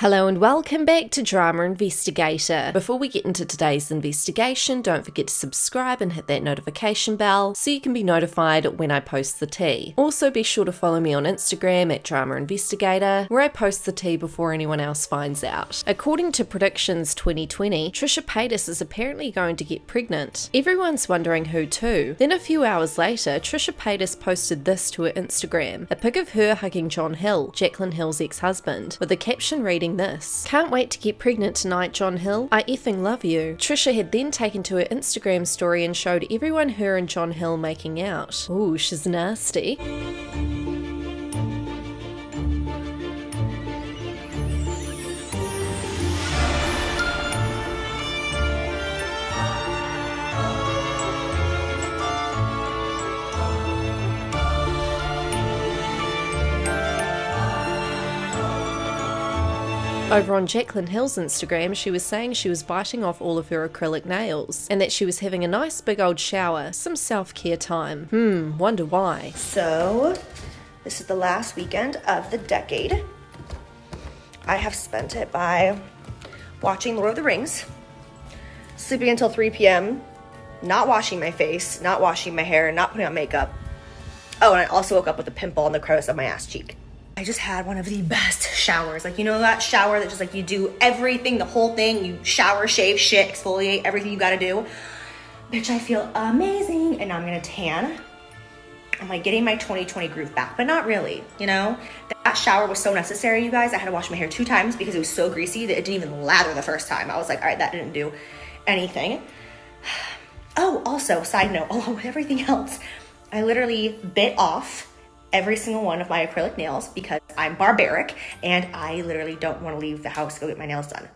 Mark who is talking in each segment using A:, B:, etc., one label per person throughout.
A: Hello and welcome back to Drama Investigator. Before we get into today's investigation, don't forget to subscribe and hit that notification bell so you can be notified when I post the tea. Also be sure to follow me on Instagram at Drama Investigator, where I post the tea before anyone else finds out. According to Predictions 2020, Trisha Paytas is apparently going to get pregnant. Everyone's wondering who to. Then a few hours later, Trisha Paytas posted this to her Instagram, a pic of her hugging John Hill, Jaclyn Hill's ex-husband, with the caption reading this: "Can't wait to get pregnant tonight, John Hill. I effing love you." Trisha had then taken to her Instagram story and showed everyone her and John Hill making out. Ooh, she's nasty. Over on Jaclyn Hill's Instagram, she was saying she was biting off all of her acrylic nails and that she was having a nice big old shower, some self-care time. Wonder why.
B: So, this is the last weekend of the decade. I have spent it by watching Lord of the Rings, sleeping until 3 p.m., not washing my face, not washing my hair, not putting on makeup. Oh, and I also woke up with a pimple on the crevice of my ass cheek. I just had one of the best showers. Like, you know that shower that just like you do everything, the whole thing, you shower, shave, shit, exfoliate, everything you gotta do. Bitch, I feel amazing. And now I'm gonna tan. I'm like getting my 2020 groove back, but not really, you know? That shower was so necessary, you guys. I had to wash my hair 2 times because it was so greasy that it didn't even lather the first time. I was like, all right, that didn't do anything. Oh, also, side note, along with everything else, I literally bit off every single one of my acrylic nails because I'm barbaric and I literally don't want to leave the house to go get my nails done.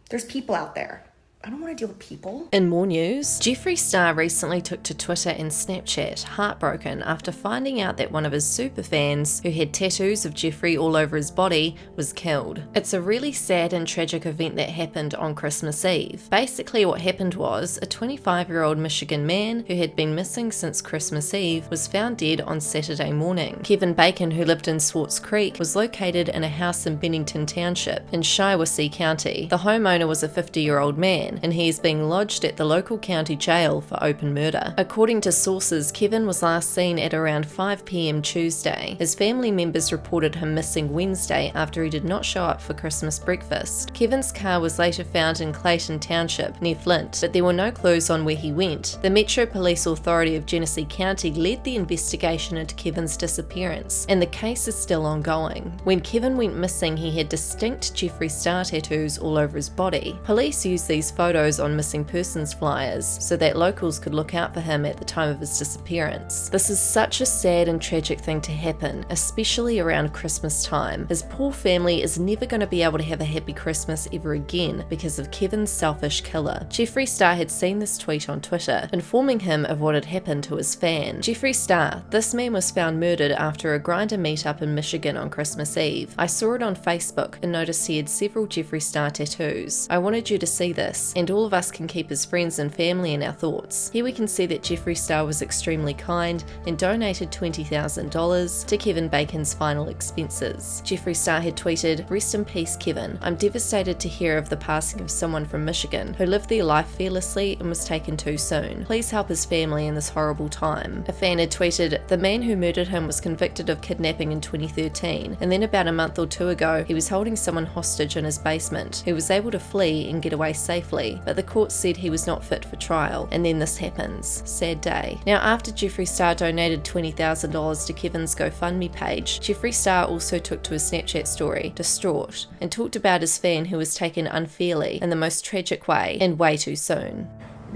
B: There's people out there. I don't want to deal with people.
A: In more news, Jeffree Star recently took to Twitter and Snapchat, heartbroken after finding out that one of his superfans, who had tattoos of Jeffree all over his body, was killed. It's a really sad and tragic event that happened on Christmas Eve. Basically what happened was, a 25-year-old Michigan man who had been missing since Christmas Eve was found dead on Saturday morning. Kevin Bacon, who lived in Swartz Creek, was located in a house in Bennington Township in Shiawassee County. The homeowner was a 50-year-old man, and he is being lodged at the local county jail for open murder. According to sources, Kevin was last seen at around 5 p.m. Tuesday. His family members reported him missing Wednesday after he did not show up for Christmas breakfast. Kevin's car was later found in Clayton Township near Flint, but there were no clues on where he went. The Metro Police Authority of Genesee County led the investigation into Kevin's disappearance, and the case is still ongoing. When Kevin went missing, he had distinct Jeffree Star tattoos all over his body. Police used these photos on missing persons flyers so that locals could look out for him at the time of his disappearance. This is such a sad and tragic thing to happen, especially around Christmas time. His poor family is never going to be able to have a happy Christmas ever again because of Kevin's selfish killer. Jeffree Star had seen this tweet on Twitter, informing him of what had happened to his fan. Jeffree Star: "This man was found murdered after a grinder meetup in Michigan on Christmas Eve. I saw it on Facebook and noticed he had several Jeffree Star tattoos. I wanted you to see this, and all of us can keep his friends and family in our thoughts. Here we can see that Jeffree Star was extremely kind and donated $20,000 to Kevin Bacon's final expenses." Jeffree Star had tweeted, "Rest in peace, Kevin. I'm devastated to hear of the passing of someone from Michigan who lived their life fearlessly and was taken too soon. Please help his family in this horrible time." A fan had tweeted, "The man who murdered him was convicted of kidnapping in 2013, and then about a month or 2 ago, he was holding someone hostage in his basement who was able to flee and get away safely, but the court said he was not fit for trial, and then this happens. Sad day." Now, after Jeffree Star donated $20,000 to Kevin's GoFundMe page, Jeffree Star also took to his Snapchat story, distraught, and talked about his fan who was taken unfairly in the most tragic way and way too soon.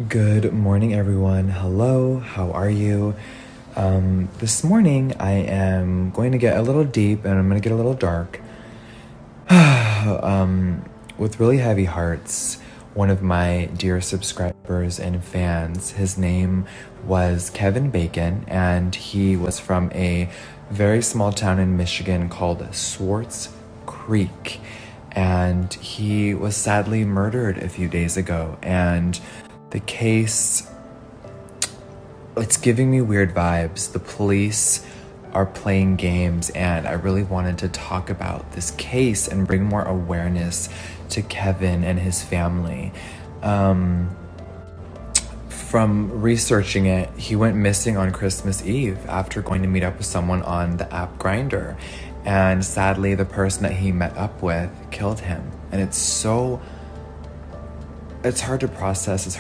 C: Good morning, everyone. Hello, how are you? This morning I am going to get a little deep and I'm going to get a little dark. With really heavy hearts, one of my dear subscribers and fans, his name was Kevin Bacon, and he was from a very small town in Michigan called Swartz Creek, and he was sadly murdered a few days ago. And the case, it's giving me weird vibes. The police are playing games, and I really wanted to talk about this case and bring more awareness to Kevin and his family. From researching it, he went missing on Christmas Eve after going to meet up with someone on the app Grindr. And sadly, the person that he met up with killed him. And it's hard to process.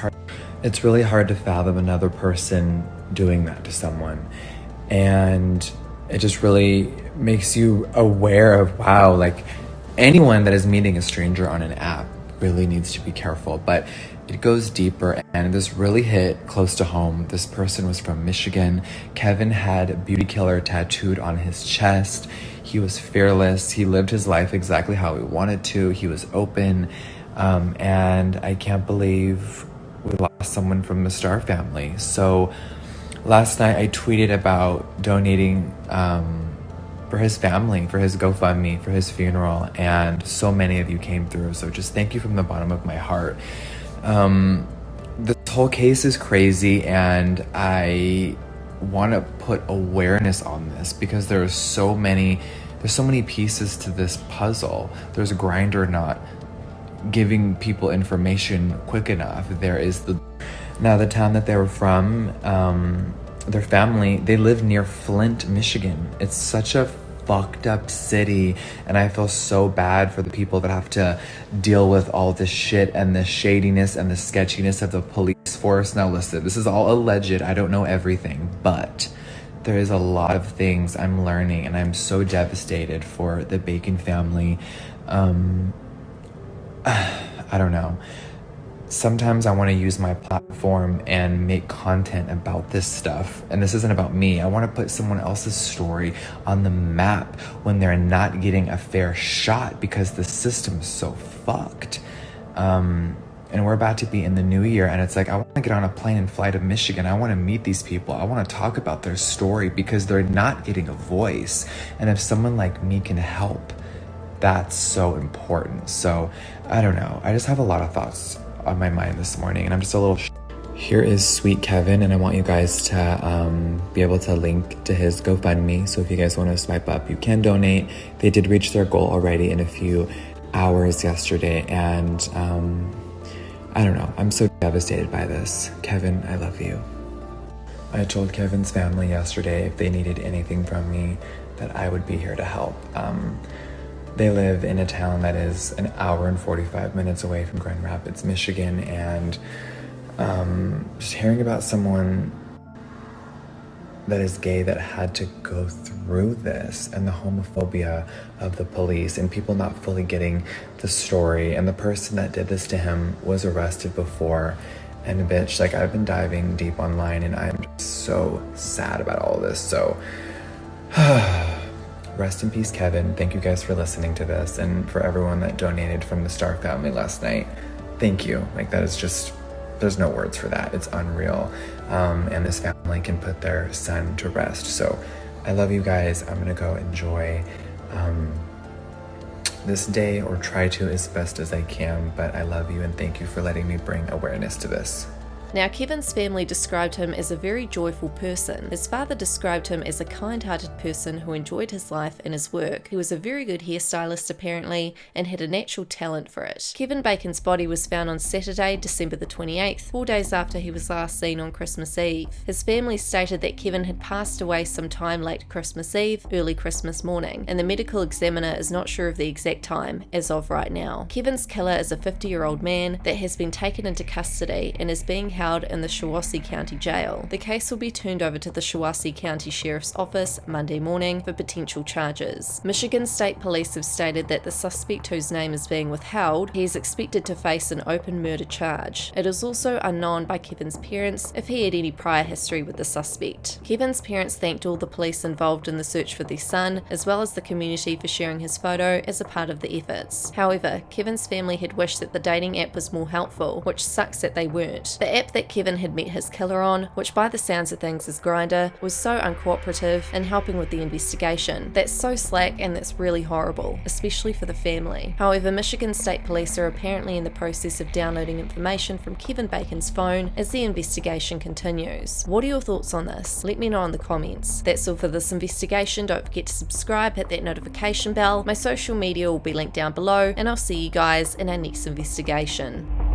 C: It's really hard to fathom another person doing that to someone. And it just really makes you aware of, wow, like anyone that is meeting a stranger on an app really needs to be careful. But it goes deeper, and this really hit close to home. This person was from Michigan. Kevin had beauty killer tattooed on his chest. He was fearless. He lived his life exactly how he wanted to. He was open. And I can't believe we lost someone from the Star family. So last night I tweeted about donating for his family, for his GoFundMe, for his funeral, and so many of you came through. So just thank you from the bottom of my heart. This whole case is crazy, and I want to put awareness on this because there's so many pieces to this puzzle. There's Grindr not giving people information quick enough. There is the town that they were from, their family, they live near Flint, Michigan. It's such a fucked up city, and I feel so bad for the people that have to deal with all this shit and the shadiness and the sketchiness of the police force. Now listen, this is all alleged. I don't know everything, but there is a lot of things I'm learning, and I'm so devastated for the Bacon family. I don't know. Sometimes I want to use my platform and make content about this stuff. And this isn't about me. I want to put someone else's story on the map when they're not getting a fair shot because the system is so fucked. And we're about to be in the new year, and it's like, I want to get on a plane and fly to Michigan. I want to meet these people. I want to talk about their story because they're not getting a voice. And if someone like me can help, that's so important. So I don't know. I just have a lot of thoughts on my mind this morning, and I'm just a little Here is Sweet Kevin, and I want you guys to be able to link to his GoFundMe. So if you guys want to swipe up, you can donate. They did reach their goal already in a few hours yesterday, and I don't know. I'm so devastated by this. Kevin, I love you. I told Kevin's family yesterday if they needed anything from me that I would be here to help. They live in a town that is an hour and 45 minutes away from Grand Rapids, Michigan, and just hearing about someone that is gay that had to go through this, and the homophobia of the police and people not fully getting the story, and the person that did this to him was arrested before, and bitch, like, I've been diving deep online, and I'm just so sad about all this. So rest in peace, Kevin. Thank you guys for listening to this, and for everyone that donated from the Star family last night. Thank you. Like, that is just, there's no words for that. It's unreal. And this family can put their son to rest. So I love you guys. I'm gonna go enjoy this day, or try to as best as I can, but I love you, and thank you for letting me bring awareness to this.
A: Now, Kevin's family described him as a very joyful person. His father described him as a kind-hearted person who enjoyed his life and his work. He was a very good hairstylist apparently, and had a natural talent for it. Kevin Bacon's body was found on Saturday, December the 28th, 4 days after he was last seen on Christmas Eve. His family stated that Kevin had passed away sometime late Christmas Eve, early Christmas morning, and the medical examiner is not sure of the exact time as of right now. Kevin's killer is a 50-year-old man that has been taken into custody and is being held in the Shiawassee County Jail. The case will be turned over to the Shiawassee County Sheriff's Office Monday morning for potential charges. Michigan State Police have stated that the suspect, whose name is being withheld, he is expected to face an open murder charge. It is also unknown by Kevin's parents if he had any prior history with the suspect. Kevin's parents thanked all the police involved in the search for their son, as well as the community for sharing his photo as a part of the efforts. However, Kevin's family had wished that the dating app was more helpful, which sucks that they weren't. The app app that Kevin had met his killer on, which by the sounds of things is Grindr, was so uncooperative in helping with the investigation. That's so slack and that's really horrible, especially for the family. However, Michigan State Police are apparently in the process of downloading information from Kevin Bacon's phone as the investigation continues. What are your thoughts on this? Let me know in the comments. That's all for this investigation. Don't forget to subscribe, hit that notification bell. My social media will be linked down below, and I'll see you guys in our next investigation.